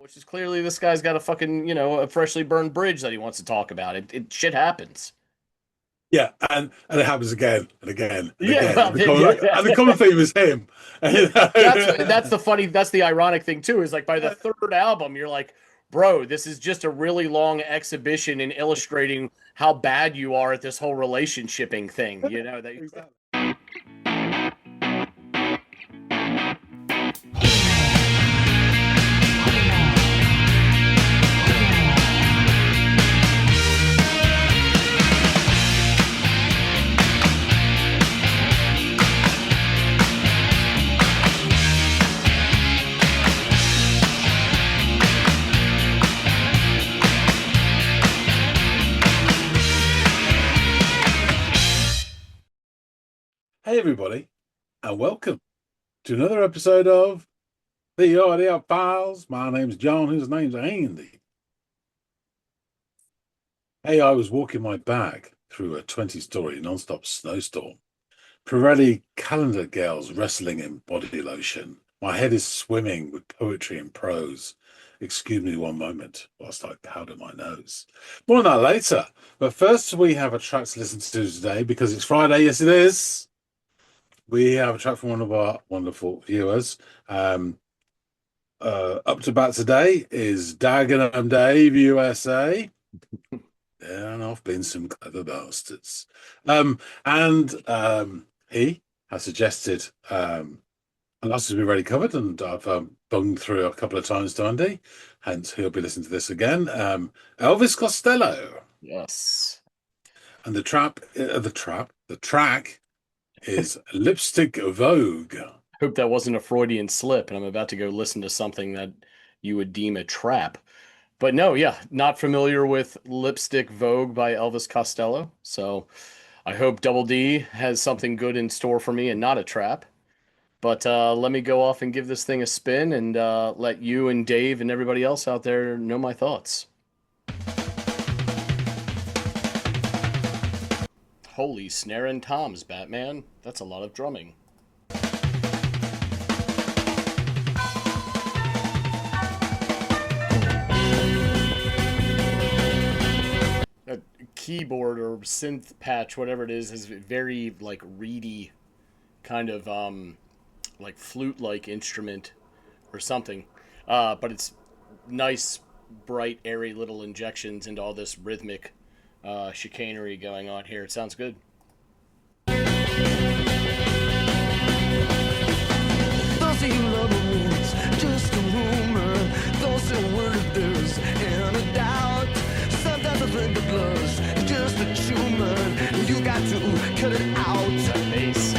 which is clearly this guy's got a fucking, a freshly burned bridge that he wants to talk about. It shit happens. Yeah, and it happens again and again and Yeah, again. well, yeah, And the common theme is him. yeah. That's the ironic thing too, is like by the third album, you're like, bro, this is just a really long exhibition in illustrating how bad you are at this whole relationshiping thing. Exactly. Hey everybody, and welcome to another episode of the Audiophiles. My name's John, whose name's Andy. Hey, I was walking my bag through a 20-story non-stop snowstorm. Pirelli calendar girls wrestling in body lotion. My head is swimming with poetry and prose. Excuse me one moment whilst I powder my nose. More on that later. But first, we have a track to listen to today because it's Friday. Yes, it is. We have a track from one of our wonderful viewers. Up to bat today is Dagenham Dave, USA. And I've been some clever bastards. He has suggested an has been already covered, and I've bunged through a couple of times to Andy, hence he'll be listening to this again. Elvis Costello. Yes. And the track is Lipstick Vogue. Hope that wasn't a Freudian slip, and I'm about to go listen to something that you would deem a trap. But no, yeah, not familiar with Lipstick Vogue by Elvis Costello. So I hope Double D has something good in store for me and not a trap. But let me go off and give this thing a spin and let you and Dave and everybody else out there know my thoughts. Holy snare and toms, Batman. That's a lot of drumming. A keyboard or synth patch, whatever it is very like reedy kind of like flute-like instrument or something. But it's nice, bright, airy little injections into all this rhythmic chicanery going on here. It sounds good. Those of you love me, it's just a rumor. Those who worried there's any doubt. Sometimes I think the blood's just a tumor. You got to cut it out. That bass.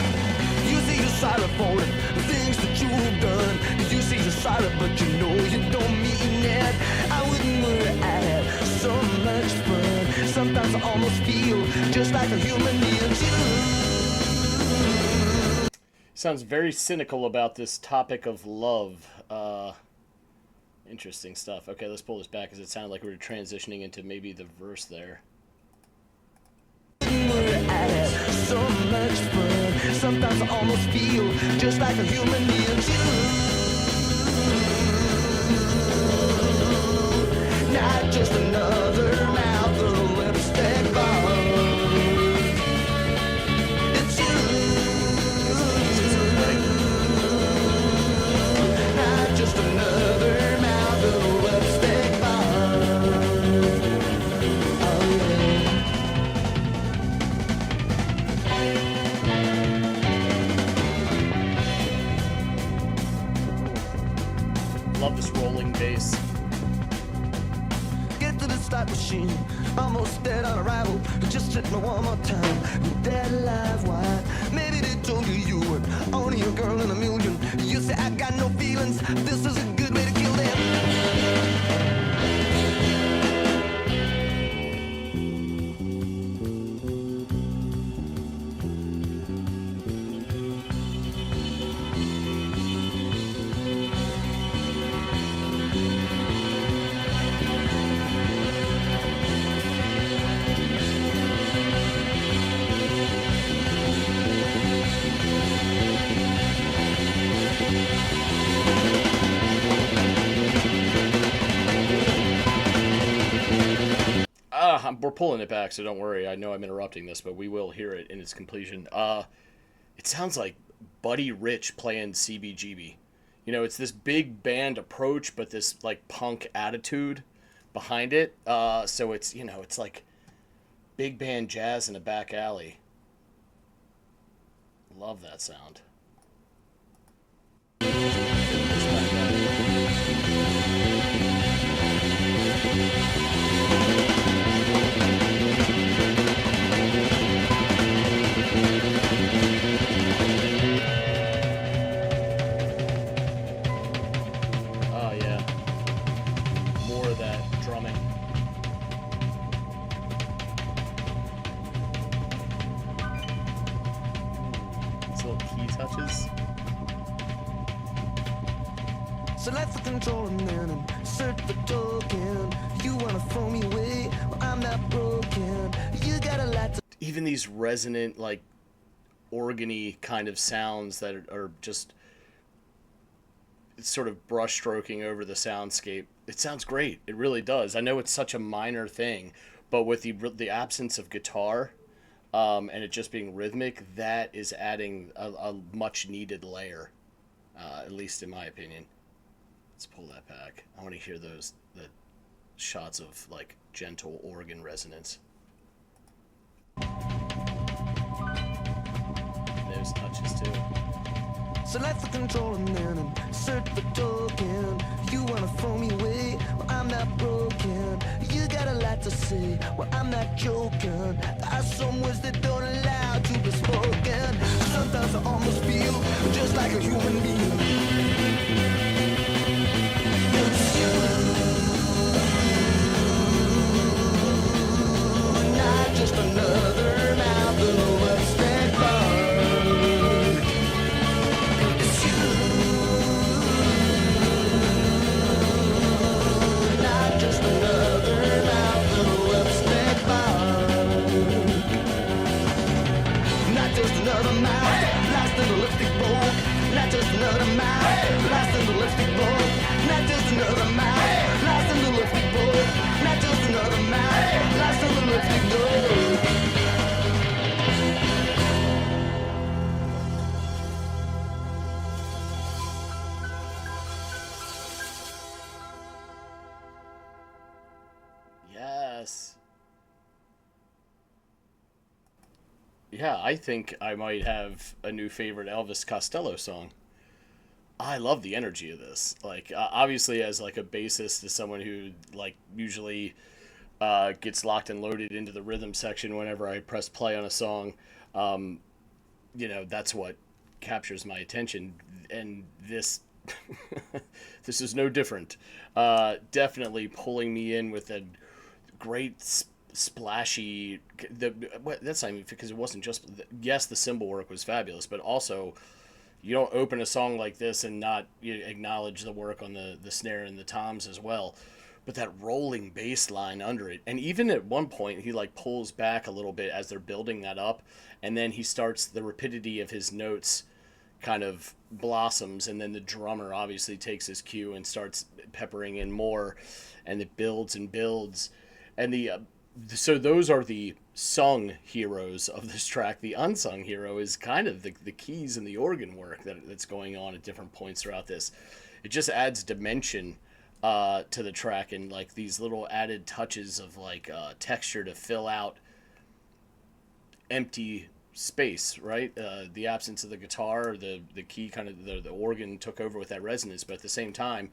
You say you're sorry for the things that you've done. You say you're sorry, but you know you don't mean it. I wouldn't worry, I had so much fun. Sometimes I almost feel just like a human being too. Sounds very cynical about this topic of love. Interesting stuff. Okay, let's pull this back because it sounded like we were transitioning into maybe the verse there. I had so much fun. Sometimes I almost feel just like a human being too. Not just another mouth or a lipstick bomb. It's you. Not just another mouth or a lipstick bomb. Oh yeah. Love this rolling bass. Get to the start machine, almost dead on arrival. Just hit me one more time. Dead alive, why? Maybe they told you you were only a girl in a million. You say I got no feelings. This is a good way to kill them. we're pulling it back, so don't worry. I know I'm interrupting this, but we will hear it in its completion. It sounds like Buddy Rich playing CBGB. It's this big band approach, but this like punk attitude behind it. So it's like big band jazz in a back alley. Love that sound. Oh yeah, more of that drumming. These little key touches. Select for control and then search for token. You wanna throw me away? Well, I'm not broken. You got a lot to. Even these resonant, like, organy kind of sounds that are just sort of brushstroking over the soundscape. It sounds great. It really does. I know it's such a minor thing, but with the absence of guitar, and it just being rhythmic, that is adding a much needed layer, at least in my opinion. Let's pull that back. I want to hear the shots of like gentle organ resonance. Those touches too. Select for control and then search for token. You wanna throw me away? Well, I'm not broken. You got a lot to say. Well, I'm not joking. There are some words that don't allow to be spoken. Sometimes I almost feel just like a human being. It's you, not just another mouth in a lipstick bar. It's you, not just another mouth in a lipstick bar. Not just another mouth, lost in the lipstick bowl. Not just another mouth, lost in the lipstick bowl. Not just another mouth, lost in the lipstick bowl. Not just another mouth, lost in the lipstick bowl. Yes. Yeah, I think I might have a new favorite Elvis Costello song. I love the energy of this. Like, obviously, as like a bassist, as someone who like usually gets locked and loaded into the rhythm section whenever I press play on a song, that's what captures my attention. And this, this is no different. Definitely pulling me in with a great splashy. That's not even because it wasn't just. Yes, the cymbal work was fabulous, but also, you don't open a song like this and not acknowledge the work on the snare and the toms as well. But that rolling bass line under it, and even at one point he like pulls back a little bit as they're building that up, and then he starts, the rapidity of his notes kind of blossoms, and then the drummer obviously takes his cue and starts peppering in more, and it builds and builds, and so those are the sung heroes of this track. The unsung hero is kind of the keys and the organ work that's going on at different points throughout this. It just adds dimension to the track, and like these little added touches of like texture to fill out empty space, right? The absence of the guitar, the key, kind of the organ took over with that resonance, but at the same time,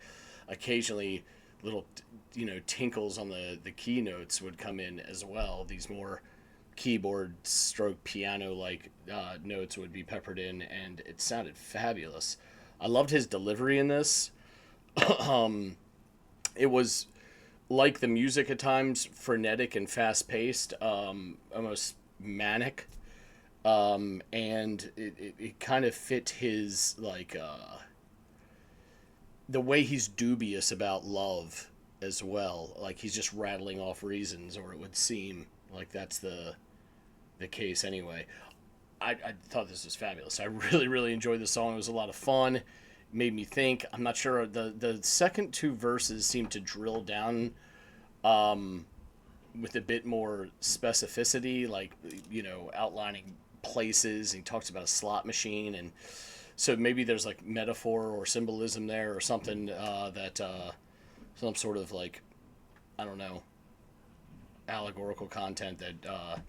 occasionally little tinkles on the key notes would come in as well. These more keyboard stroke piano like notes would be peppered in, and it sounded fabulous. I loved his delivery in this. It was like the music at times, frenetic and fast paced, almost manic, and it kind of fit his like the way he's dubious about love as well. Like he's just rattling off reasons, or it would seem like that's the case anyway. I thought this was fabulous. I really, really enjoyed the song. It was a lot of fun. It made me think. I'm not sure. The second two verses seem to drill down with a bit more specificity, like, outlining places. He talks about a slot machine, and so maybe there's like metaphor or symbolism there or something, that some sort of like, I don't know, allegorical content that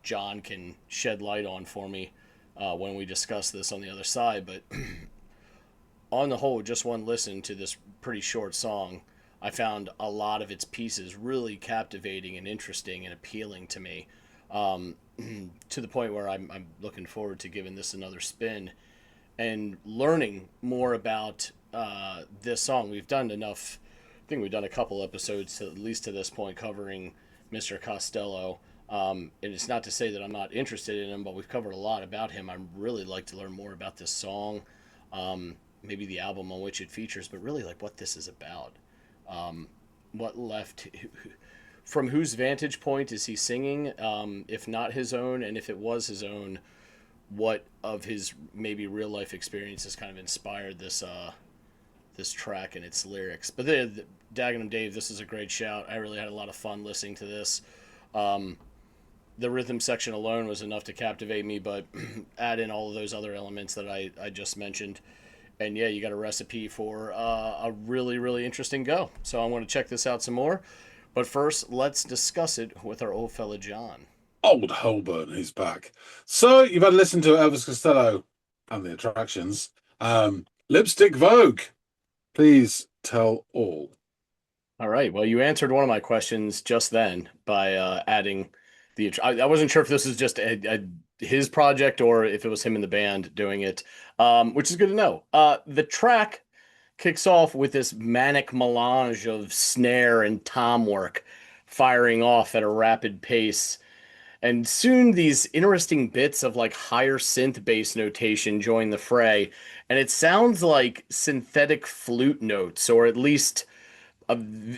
John can shed light on for me when we discuss this on the other side. But on the whole, just one listen to this pretty short song, I found a lot of its pieces really captivating and interesting and appealing to me, um, to the point where I'm looking forward to giving this another spin and learning more about this song. We've done enough. I think we've done a couple episodes, at least to this point, covering Mr. Costello. And it's not to say that I'm not interested in him, but we've covered a lot about him. I really like to learn more about this song, maybe the album on which it features, but really like what this is about. What left, from whose vantage point is he singing, if not his own, and if it was his own, what of his maybe real life experiences kind of inspired this track and its lyrics. But the Dagenham Dave, this is a great shout. I really had a lot of fun listening to this. Um, the rhythm section alone was enough to captivate me, but add in all of those other elements that I just mentioned, and yeah, you got a recipe for a really, really interesting go. So I want to check this out some more. But first, let's discuss it with our old fella John. Old Holborn, who's back. So you've had to listen to Elvis Costello and the Attractions. Lipstick Vogue. Please tell all. All right. Well, you answered one of my questions just then by adding the. I wasn't sure if this is just his project or if it was him in the band doing it, which is good to know. The track kicks off with this manic melange of snare and tom work firing off at a rapid pace. And soon these interesting bits of like higher synth bass notation join the fray. And it sounds like synthetic flute notes, or at least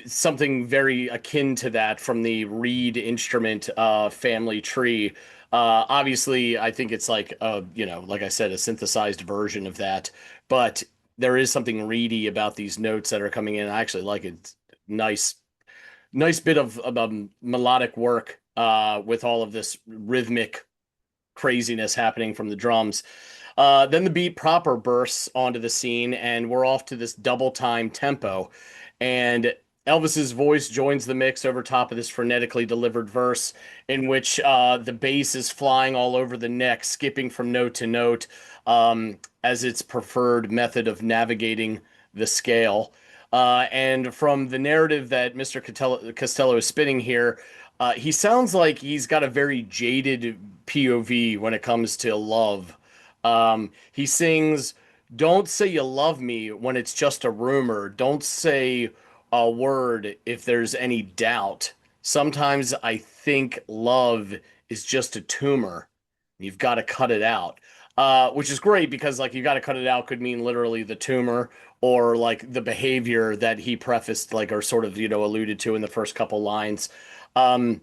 something very akin to that from the reed instrument family tree. Obviously, I think it's like like I said, a synthesized version of that. But there is something reedy about these notes that are coming in. I actually like it. Nice, nice bit of melodic work with all of this rhythmic craziness happening from the drums. Then the beat proper bursts onto the scene, and we're off to this double time tempo. And Elvis's voice joins the mix over top of this frenetically delivered verse, in which the bass is flying all over the neck, skipping from note to note, as its preferred method of navigating the scale. And from the narrative that Mr. Costello is spinning here, he sounds like he's got a very jaded POV when it comes to love. He sings, "Don't say you love me when it's just a rumor. Don't say a word if there's any doubt. Sometimes I think love is just a tumor. You've got to cut it out." Which is great because like you got to cut it out could mean literally the tumor or like the behavior that he prefaced like or sort of alluded to in the first couple lines. Um,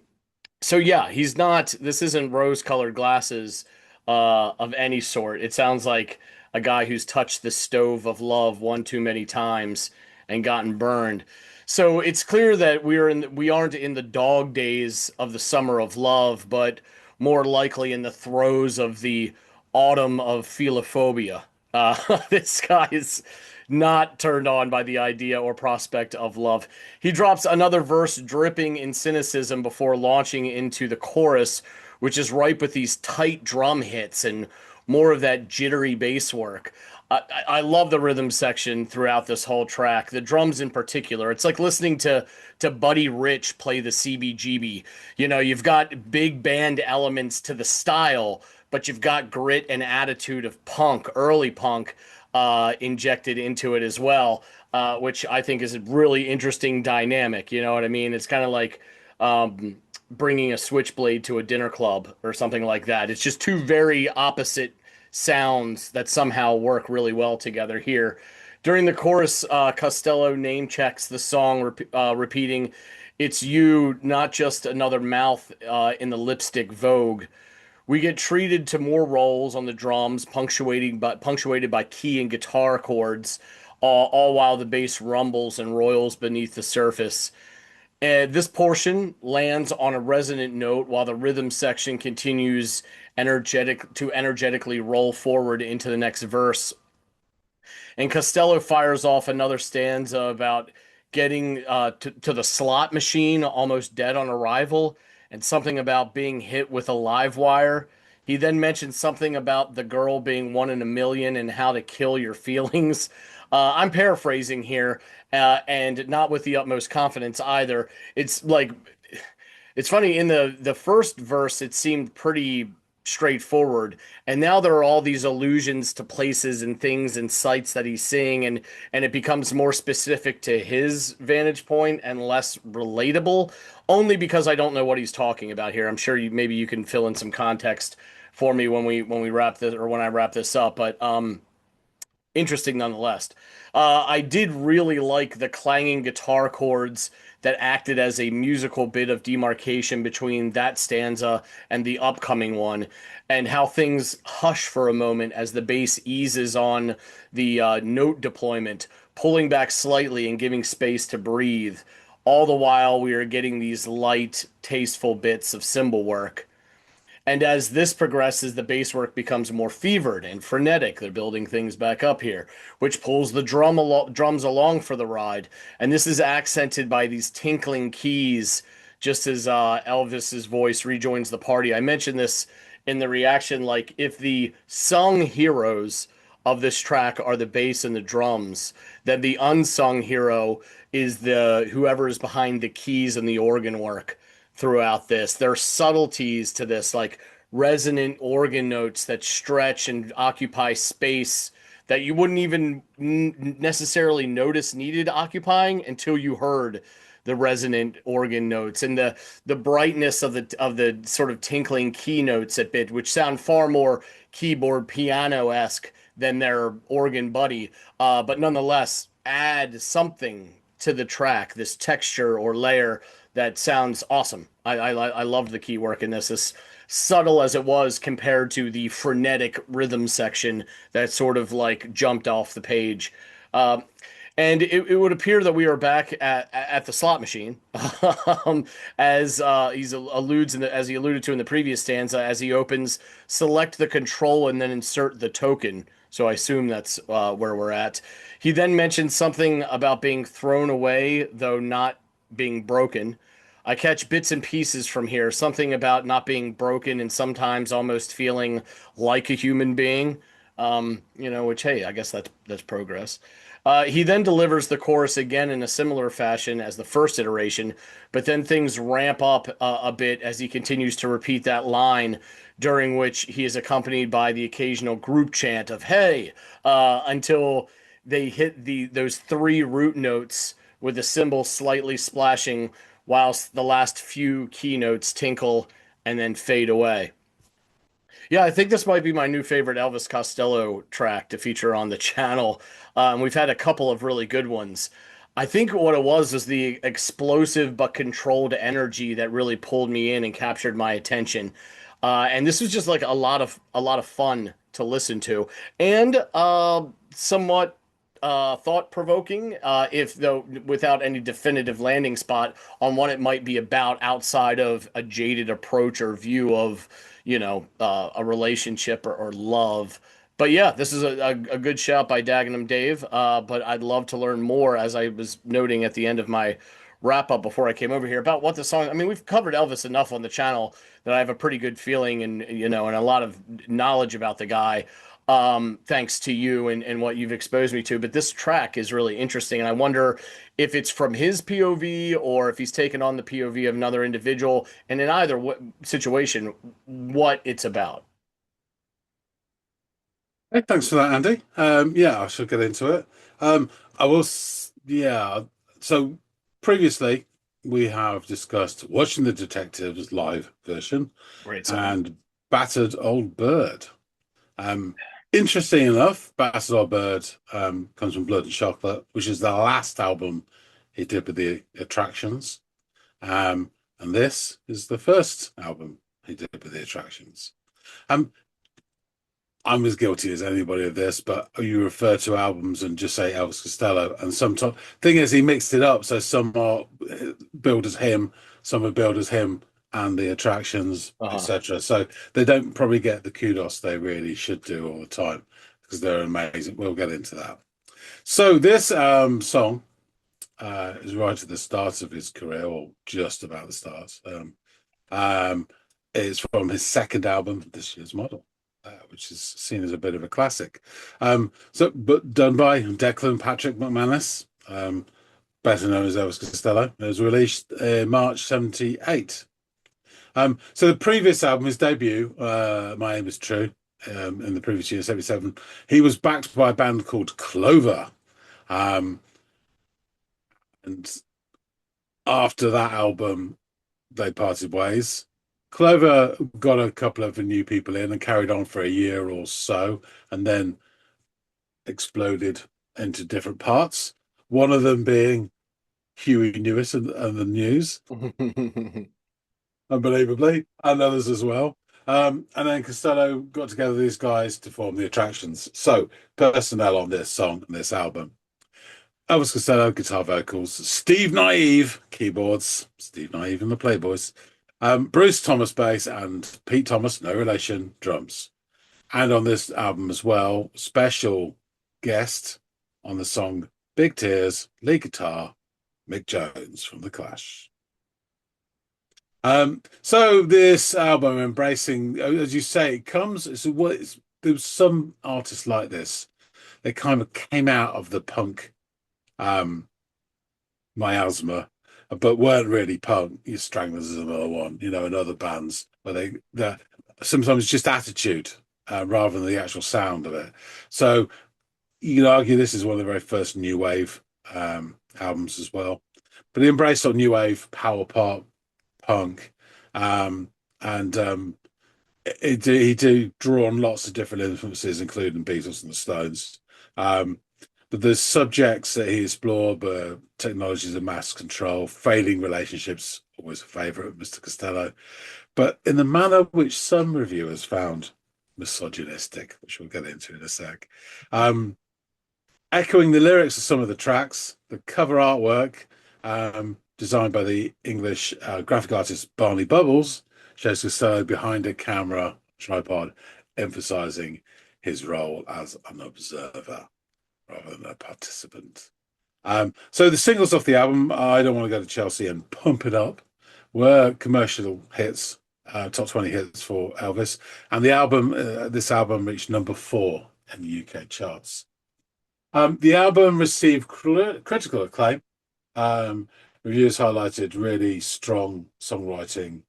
so yeah, this isn't rose-colored glasses of any sort. It sounds like a guy who's touched the stove of love one too many times and gotten burned. So it's clear that we aren't in the dog days of the summer of love, but more likely in the throes of the autumn of philophobia. This guy is not turned on by the idea or prospect of love. He drops another verse dripping in cynicism before launching into the chorus, which is ripe with these tight drum hits and more of that jittery bass work. I love the rhythm section throughout this whole track. The drums in particular. It's like listening to Buddy Rich play the CBGB. You've got big band elements to the style, but you've got grit and attitude of punk, early punk, injected into it as well, which I think is a really interesting dynamic. You know what I mean? It's kind of like bringing a switchblade to a dinner club or something like that. It's just two very opposite sounds that somehow work really well together here. During the chorus, Costello name checks the song, repeating, "It's you, not just another mouth in the lipstick Vogue." We get treated to more rolls on the drums, punctuated by key and guitar chords, all while the bass rumbles and roils beneath the surface. This portion lands on a resonant note while the rhythm section continues energetically roll forward into the next verse. And Costello fires off another stanza about getting to the slot machine almost dead on arrival, and something about being hit with a live wire. He then mentions something about the girl being 1 in a million and how to kill your feelings. I'm paraphrasing here, and not with the utmost confidence either. It's like it's funny, in the first verse it seemed pretty straightforward, and now there are all these allusions to places and things and sites that he's seeing, and it becomes more specific to his vantage point and less relatable, only because I don't know what he's talking about here. I'm sure maybe you can fill in some context for me when we wrap this, or when I wrap this up, but interesting nonetheless. I did really like the clanging guitar chords that acted as a musical bit of demarcation between that stanza and the upcoming one, and how things hush for a moment as the bass eases on the note deployment, pulling back slightly and giving space to breathe. All the while, we are getting these light, tasteful bits of cymbal work. And as this progresses, the bass work becomes more fevered and frenetic. They're building things back up here, which pulls the drums along for the ride. And this is accented by these tinkling keys, just as Elvis's voice rejoins the party. I mentioned this in the reaction, like if the sung heroes of this track are the bass and the drums, then the unsung hero is the whoever is behind the keys and the organ work throughout this. There are subtleties to this, like resonant organ notes that stretch and occupy space that you wouldn't even necessarily notice needed occupying until you heard the resonant organ notes, and the brightness of the sort of tinkling key notes at bit, which sound far more keyboard piano-esque than their organ buddy, but nonetheless add something to the track, this texture or layer that sounds awesome. I loved the key work in this, as subtle as it was compared to the frenetic rhythm section that sort of like jumped off the page. And it would appear that we are back at the slot machine, as as he alluded to in the previous stanza, as he opens, select the control and then insert the token. So I assume that's where we're at. He then mentions something about being thrown away, though not being broken. I catch bits and pieces from here, something about not being broken and sometimes almost feeling like a human being. Which, hey, I guess that's progress. He then delivers the chorus again in a similar fashion as the first iteration, but then things ramp up a bit as he continues to repeat that line, during which he is accompanied by the occasional group chant of "Hey," until they hit those three root notes with the cymbal slightly splashing, whilst the last few key notes tinkle and then fade away. Yeah, I think this might be my new favorite Elvis Costello track to feature on the channel. We've had a couple of really good ones. I think what it was is the explosive but controlled energy that really pulled me in and captured my attention. And this was just like a lot of fun to listen to, and somewhat thought provoking, if though without any definitive landing spot on what it might be about outside of a jaded approach or view of a relationship or love. But yeah, this is a good shout by Dagenham Dave. But I'd love to learn more, as I was noting at the end of my wrap up before I came over here, about what the song. I mean, we've covered Elvis enough on the channel that I have a pretty good feeling and and a lot of knowledge about the guy, thanks to you and what you've exposed me to. But this track is really interesting, and I wonder if it's from his POV or if he's taken on the POV of another individual, and in either situation, what it's about. Hey, thanks for that, Andy. Yeah, I shall get into it. I will, yeah. So previously, we have discussed Watching the Detectives live version Great song. and Battered Old Bird. Interesting enough, Battered Old Bird comes from Blood and Chocolate, which is the last album he did with the Attractions. And this is the first album he did with the Attractions. I'm as guilty as anybody of this, but you refer to albums and just say Elvis Costello. And sometimes, thing is, he mixed it up. So some are billed as him, some are billed as him and the attractions, etc. So they don't probably get the kudos they really should do all the time because they're amazing. We'll get into that. So this song is right at the start of his career, or just about the start. It's from his second album, This Year's Model, which is seen as a bit of a classic. But done by Declan Patrick McManus, better known as Elvis Costello. It was released in March 78. So the previous album, his debut, My Aim Is True, in the previous year, 77, he was backed by a band called Clover. And after that album, they parted ways. Clover got a couple of new people in and carried on for a year or so, and then exploded into different parts. One of them being Huey Lewis and the News, unbelievably, and others as well. And then Costello got together these guys to form the Attractions. So personnel on this song and this album: Elvis Costello, guitar vocals; Steve Naive, keyboards; Steve Naive and the Playboys; Bruce Thomas, bass; and Pete Thomas, no relation, drums. And on this album as well, special guest on the song Big Tears, lead guitar, Mick Jones from The Clash. So this album, embracing, as you say, it comes, there's some artists like this. They kind of came out of the punk miasma, but weren't really punk. Your Stranglers is another one, and other bands where they're sometimes just attitude rather than the actual sound of it. So you can argue this is one of the very first new wave albums as well. But he embraced on new wave, power pop, punk, and he did draw on lots of different influences, including Beatles and the Stones. But the subjects that he explored were technologies of mass control, failing relationships, always a favourite of Mr. Costello, but in the manner which some reviewers found misogynistic, which we'll get into in a sec. Echoing the lyrics of some of the tracks, the cover artwork, designed by the English graphic artist Barney Bubbles, shows Costello behind a camera tripod, emphasizing his role as an observer rather than a participant. So the singles off the album, I Don't Want to Go to Chelsea and Pump It Up, were commercial hits, top 20 hits for Elvis. And this album reached number 4 in the UK charts. The album received critical acclaim. Reviews highlighted really strong songwriting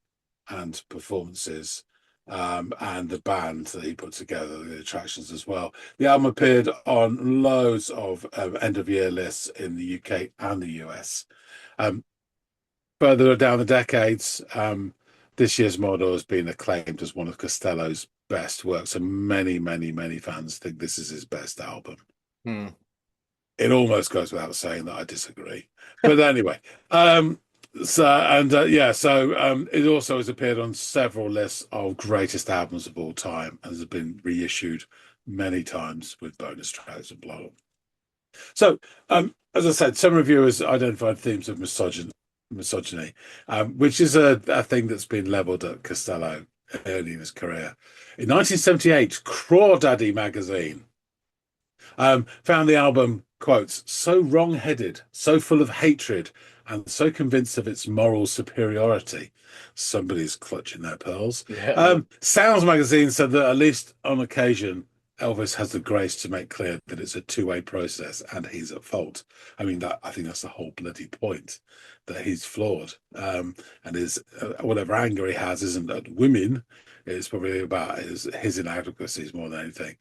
and performances, and the band that he put together, the Attractions as well. The album appeared on loads of end-of-year lists in the UK and the US. Further down the decades, This Year's Model has been acclaimed as one of Costello's best works, and many, many, many fans think this is his best album. It almost goes without saying that I disagree, but anyway. It also has appeared on several lists of greatest albums of all time and has been reissued many times with bonus tracks and blah blah. So, as I said, some reviewers identified themes of misogyny, which is a thing that's been levelled at Costello early in his career. In 1978, Crawdaddy magazine found the album, quotes, so wrong-headed, so full of hatred, and so convinced of its moral superiority. Somebody's clutching their pearls. Yeah. Sounds magazine said that at least on occasion, Elvis has the grace to make clear that it's a two-way process and he's at fault. I mean, I think that's the whole bloody point, that he's flawed. And his whatever anger he has isn't at women. It's probably about his inadequacies more than anything.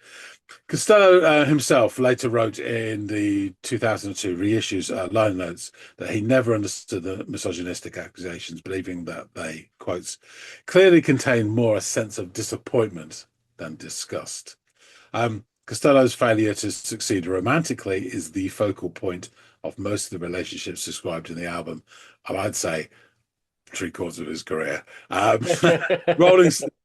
Costello himself later wrote in the 2002 reissues liner notes that he never understood the misogynistic accusations, believing that they, quotes, clearly contain more a sense of disappointment than disgust. Costello's failure to succeed romantically is the focal point of most of the relationships described in the album, and I'd say 3/4 of his career.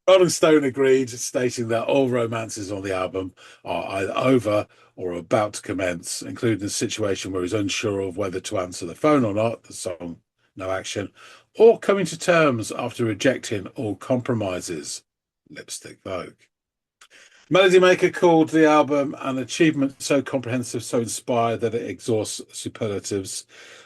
Rolling Stone agreed, stating that all romances on the album are either over or about to commence, including a situation where he's unsure of whether to answer the phone or not, the song No Action, or coming to terms after rejecting all compromises, Lipstick Vogue. Melody Maker called the album an achievement so comprehensive, so inspired that it exhausts superlatives.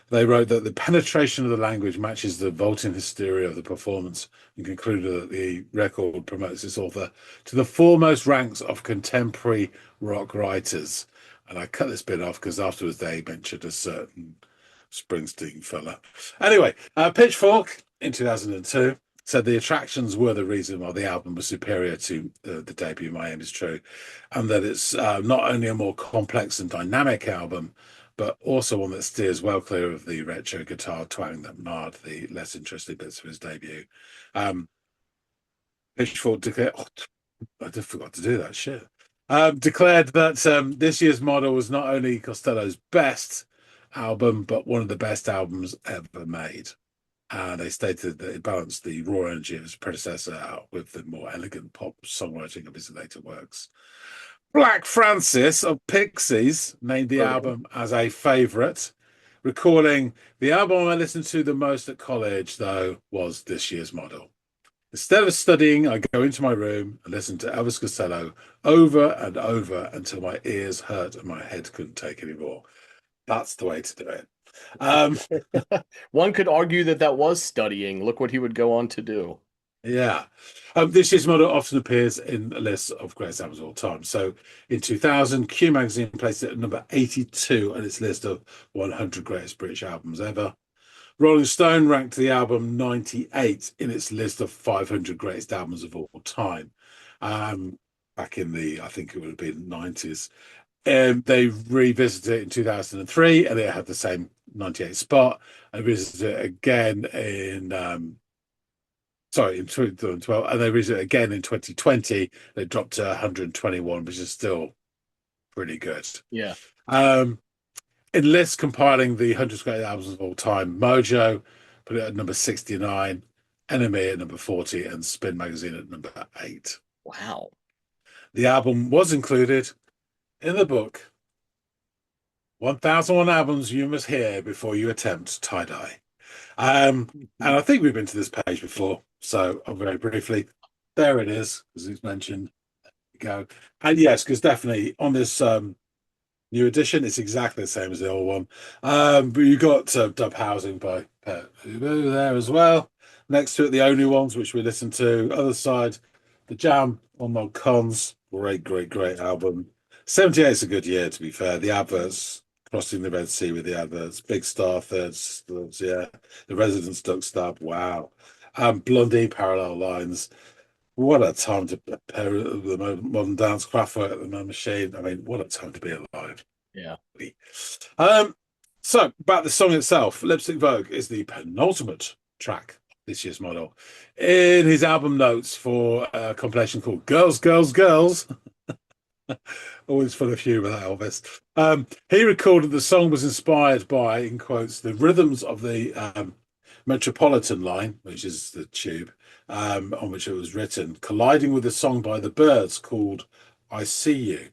They wrote that the penetration of the language matches the vaulting hysteria of the performance, and concluded that the record promotes its author to the foremost ranks of contemporary rock writers. And I cut this bit off because afterwards they mentioned a certain Springsteen fella. Anyway, Pitchfork in 2002 said the attractions were the reason why the album was superior to the debut My Aim Is True, and that it's not only a more complex and dynamic album, but also one that steers well clear of the retro guitar twang that marred the less interesting bits of his debut. Pitchfork declared, I just forgot to do that shit. Declared that this year's model was not only Costello's best album, but one of the best albums ever made. And they stated that it balanced the raw energy of his predecessor out with the more elegant pop songwriting of his later works. Black Francis of Pixies named the album as a favourite, recalling the album I listened to the most at college, though, was this year's model. Instead of studying, I go into my room and listen to Elvis Costello over and over until my ears hurt and my head couldn't take anymore. That's the way to do it. One could argue that that was studying. Look what he would go on to do. Yeah. This year's model often appears in lists of greatest albums of all time. So in 2000, Q Magazine placed it at number 82 on its list of 100 greatest British albums ever. Rolling Stone ranked the album 98 in its list of 500 greatest albums of all time. Back in the, I think it would have been 90s. They revisited it in 2003 and it had the same 98 spot. And revisited it again in 2012, and they revisited it again in 2020. They dropped to 121, which is still pretty good. Yeah. In lists compiling the 100 greatest albums of all time, Mojo put it at number 69, Enemy at number 40, and Spin Magazine at number 8. Wow. The album was included in the book 1001 Albums You Must Hear Before You Attempt Tie-Dye. And I think we've been to this page before, so I'll very briefly. There it is, as it's mentioned. There we go. And yes, because definitely on this new edition, it's exactly the same as the old one. But you got Dub Housing by Pet Ubu there as well. Next to it, the only ones which we listened to. Other side, The Jam on Mod Cons. Great album. 78 is a good year, to be fair. The adverts, Crossing the Red Sea with the adverts, Big Star, Thirds, yeah. The Residents, Duck Stab, wow. Blondie, Parallel Lines. What a time to pair the modern dance, Kraftwerk, the Man Machine. I mean, what a time to be alive. Yeah. So, about the song itself, Lipstick Vogue is the penultimate track this year's model. In his album notes for a compilation called Girls, Girls, Girls, always full of humour, that Elvis. He recorded the song was inspired by, in quotes, the rhythms of the Metropolitan line, which is the tube, on which it was written, colliding with a song by the Byrds called I See You.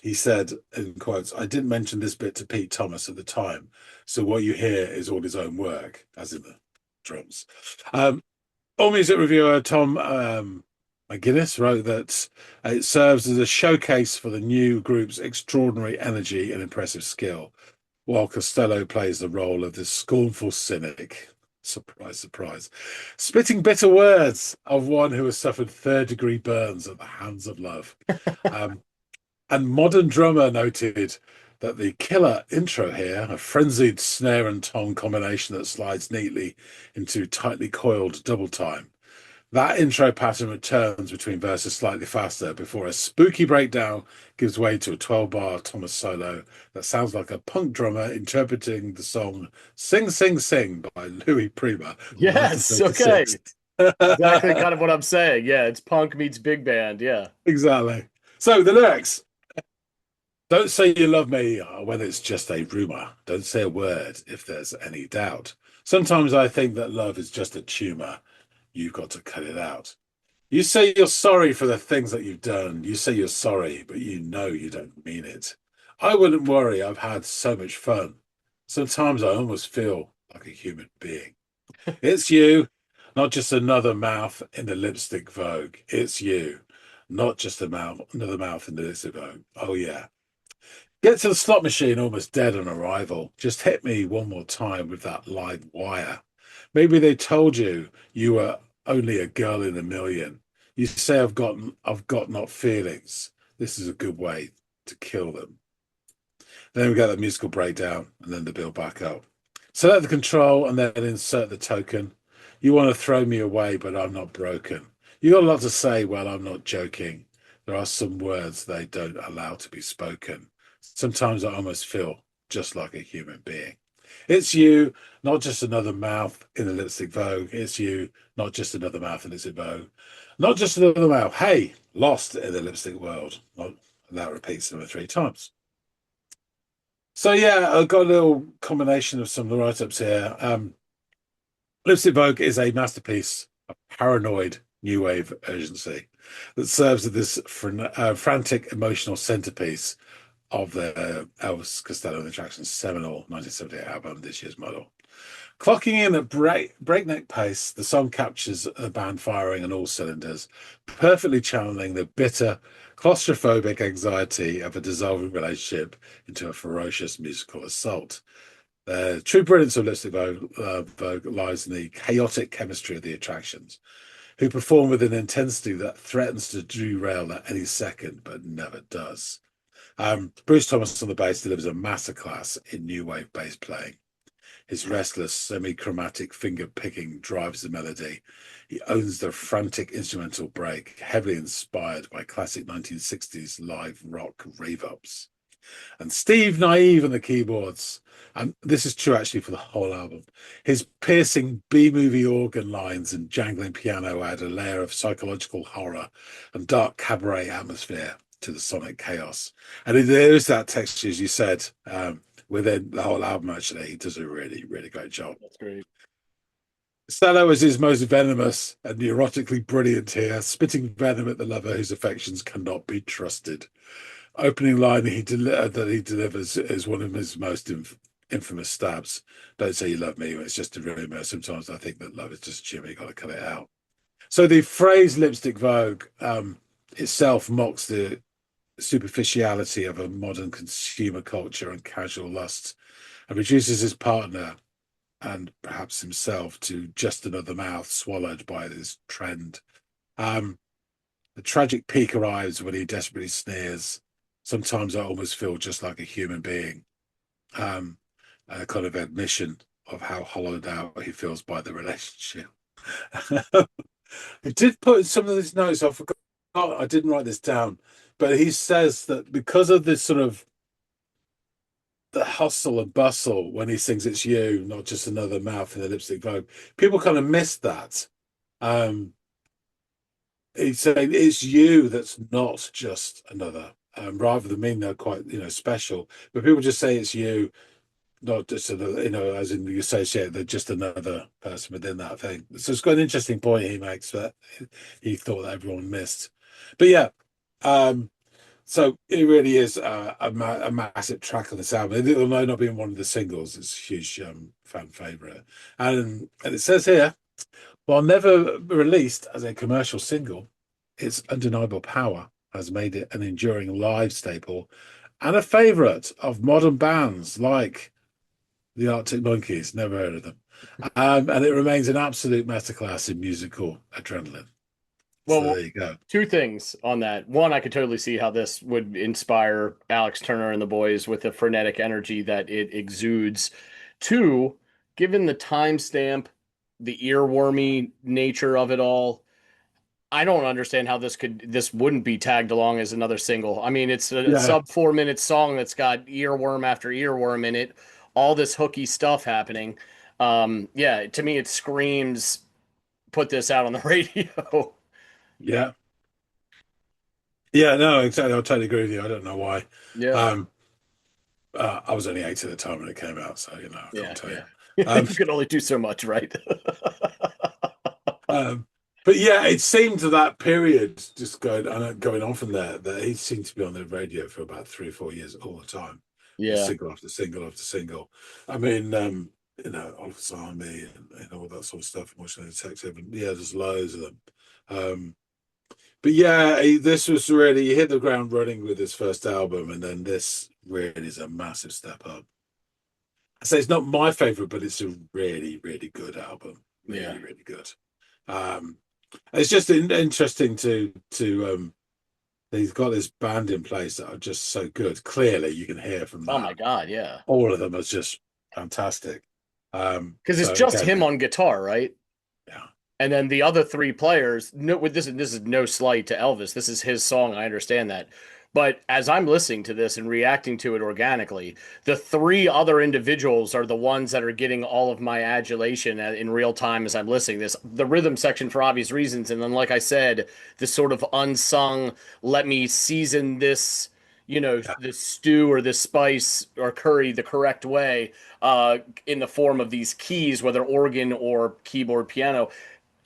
He said, in quotes, I didn't mention this bit to Pete Thomas at the time, so what you hear is all his own work, as in the drums. AllMusic reviewer Tom McGuinness wrote that it serves as a showcase for the new group's extraordinary energy and impressive skill, while Costello plays the role of the scornful cynic. Surprise, surprise. Spitting bitter words of one who has suffered third-degree burns at the hands of love. And Modern Drummer noted that the killer intro here, a frenzied snare and tom combination that slides neatly into tightly coiled double time. That intro pattern returns between verses slightly faster before a spooky breakdown gives way to a 12-bar Thomas solo that sounds like a punk drummer interpreting the song Sing, Sing, Sing by Louis Prima. Yes, okay. Exactly kind of what I'm saying. Yeah, it's punk meets big band. Yeah. Exactly. So the lyrics. Don't say you love me when it's just a rumor. Don't say a word if there's any doubt. Sometimes I think that love is just a tumor. You've got to cut it out. You say you're sorry for the things that you've done. You say you're sorry, but you know you don't mean it. I wouldn't worry. I've had so much fun. Sometimes I almost feel like a human being. It's you, not just another mouth in the lipstick Vogue. It's you, not just another mouth in the lipstick Vogue. Oh, yeah. Get to the slot machine almost dead on arrival. Just hit me one more time with that live wire. Maybe they told you you were only a girl in a million. You say I've got not feelings. This is a good way to kill them. Then we get the musical breakdown and then the build back up. Select the control and then insert the token. You want to throw me away, but I'm not broken. You got a lot to say. Well, I'm not joking. There are some words they don't allow to be spoken. Sometimes I almost feel just like a human being. It's you, not just another mouth in the lipstick Vogue. It's you, not just another mouth in the lipstick Vogue. Not just another mouth. Hey, lost in the lipstick world. And that repeats number 3 times. So yeah, I've got a little combination of some of the write-ups here. Lipstick Vogue is a masterpiece of paranoid new wave urgency that serves as this frantic emotional centerpiece of the Elvis Costello and the Attractions' seminal 1978 album, This Year's Model. Clocking in at breakneck pace, the song captures a band firing on all cylinders, perfectly channeling the bitter, claustrophobic anxiety of a dissolving relationship into a ferocious musical assault. The true brilliance of Lipstick Vogue lies in the chaotic chemistry of the Attractions, who perform with an intensity that threatens to derail at any second, but never does. Bruce Thomas on the bass delivers a masterclass in new wave bass playing. His restless, semi-chromatic finger-picking drives the melody. He owns the frantic instrumental break, heavily inspired by classic 1960s live rock rave-ups. And Steve Naive on the keyboards. And this is true actually for the whole album. His piercing B-movie organ lines and jangling piano add a layer of psychological horror and dark cabaret atmosphere to the sonic chaos. And there is that texture, as you said, within the whole album. Actually, he does a really, really great job. That's great. Costello is his most venomous and neurotically brilliant here, spitting venom at the lover whose affections cannot be trusted. Opening line that he delivers is one of his most infamous stabs. Don't say you love me. It's just a rumor. Sometimes I think that love is just a tumor. You got to cut it out. So the phrase "lipstick Vogue" itself mocks the superficiality of a modern consumer culture and casual lust, and reduces his partner and perhaps himself to just another mouth swallowed by this trend. The tragic peak arrives when he desperately sneers. Sometimes I almost feel just like a human being. A kind of admission of how hollowed out he feels by the relationship. I did put some of these notes, I forgot, I didn't write this down, but he says that because of this sort of the hustle and bustle when he sings "It's You, not just another mouth in the lipstick Vogue," people kind of missed that. He's saying it's you that's not just another, rather than mean they're quite, special. But people just say it's you, not just another, as in you associate they're just another person within that thing. So it's got an interesting point he makes that he thought that everyone missed. But yeah, so it really is a massive track on this album. Although not being one of the singles, it's a huge fan favorite. And it says here, while never released as a commercial single, its undeniable power has made it an enduring live staple and a favorite of modern bands like the Arctic Monkeys. Never heard of them. And it remains an absolute masterclass in musical adrenaline. Well, so there you go. 2 things on that. One, I could totally see how this would inspire Alex Turner and the boys with the frenetic energy that it exudes. 2, given the timestamp, the earwormy nature of it all, I don't understand how this wouldn't be tagged along as another single. I mean, it's a sub 4 minute song that's got earworm after earworm in it, all this hooky stuff happening. Yeah, to me it screams put this out on the radio. Yeah. Yeah, no, exactly. I totally agree with you. I don't know why. Yeah. I was only 8 at the time when it came out, so I can't tell you. You can only do so much, right? But yeah, it seemed to that period just going on from there that he seemed to be on the radio for about 3 or 4 years all the time, Yeah. single after single after single. I mean, Oliver's Army and all that sort of stuff, Emotional Detective, and yeah, there's loads of them. But yeah, this was really, he hit the ground running with his first album, and then this really is a massive step up. I say it's not my favorite, but it's a really, really good album. Really, really good. It's just interesting to he's got this band in place that are just so good. Clearly, you can hear from that. Oh my God, yeah. All of them are just fantastic. Because it's just him on guitar, right? Yeah. And then the other three players, this is no slight to Elvis. This is his song. I understand that. But as I'm listening to this and reacting to it organically, the three other individuals are the ones that are getting all of my adulation in real time as I'm listening to this. The rhythm section for obvious reasons. And then, like I said, this sort of unsung, let me season this, this stew or this spice or curry the correct way in the form of these keys, whether organ or keyboard, piano.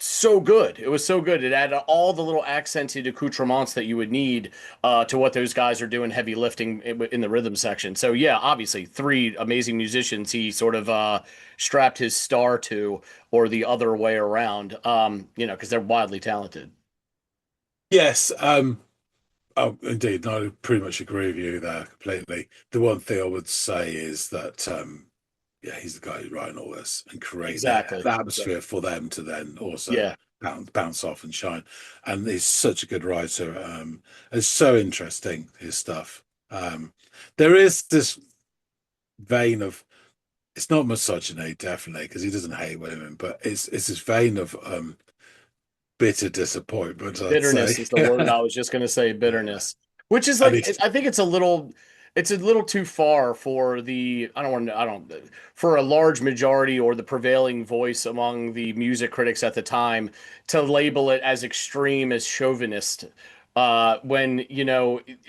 So good. It was so good. It added all the little accented accoutrements that you would need to what those guys are doing heavy lifting in the rhythm section. So yeah, obviously three amazing musicians he sort of strapped his star to, or the other way around, because they're wildly talented. Yes. Oh, indeed. No, I pretty much agree with you there completely. The one thing I would say is that yeah, he's the guy who's writing all this and create the atmosphere for them to then also bounce off and shine. And he's such a good writer. It's so interesting, his stuff. There is this vein of, it's not misogyny, definitely, because he doesn't hate women, but it's this vein of bitter disappointment. Bitterness is the word I was just going to say. Bitterness, which is like, I think it's a little too far for for a large majority or the prevailing voice among the music critics at the time to label it as extreme as chauvinist. When,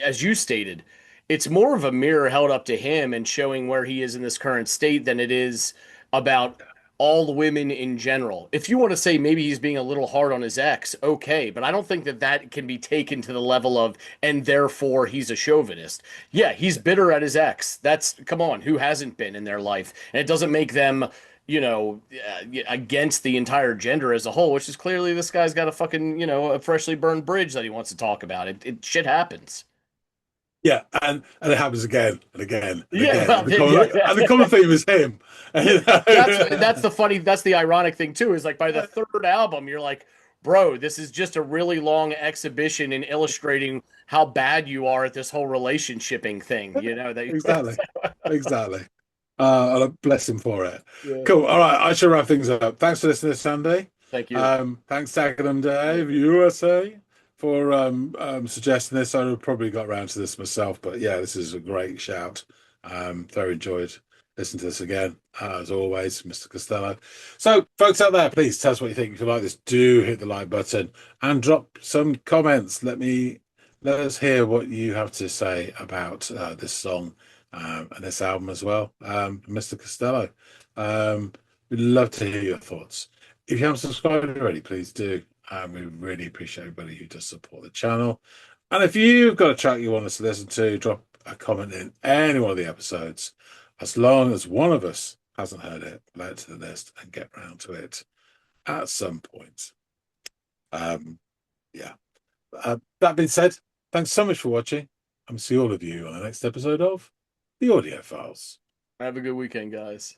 as you stated, it's more of a mirror held up to him and showing where he is in this current state than it is about all the women in general. If you want to say maybe he's being a little hard on his ex, okay, but I don't think that can be taken to the level of, and therefore he's a chauvinist. Yeah, he's bitter at his ex. Come on, who hasn't been in their life? And it doesn't make them, against the entire gender as a whole, which is clearly this guy's got a fucking, a freshly burned bridge that he wants to talk about. It shit happens. Yeah, and it happens again and again and Yeah, again. And the common theme is him. That's the ironic thing too, is like by the third album, you're like, bro, this is just a really long exhibition in illustrating how bad you are at this whole relationshiping thing, Exactly. Bless him for it. Yeah. Cool. All right, I should wrap things up. Thanks for listening this Sunday. Thank you. Thanks, Dagenham Dave, USA, for suggesting this. I would have probably got around to this myself, but yeah, this is a great shout. Very enjoyed listening to this again, as always, Mr. Costello. So, folks out there, please tell us what you think. If you like this, do hit the like button and drop some comments. Let us hear what you have to say about this song and this album as well, Mr. Costello. We'd love to hear your thoughts. If you haven't subscribed already, please do. We really appreciate everybody who does support the channel. And if you've got a track you want us to listen to, drop a comment in any one of the episodes. As long as one of us hasn't heard it, we'll add it to the list and get round to it at some point. That being said, thanks so much for watching. And see all of you on the next episode of The Audiophiles. Have a good weekend, guys.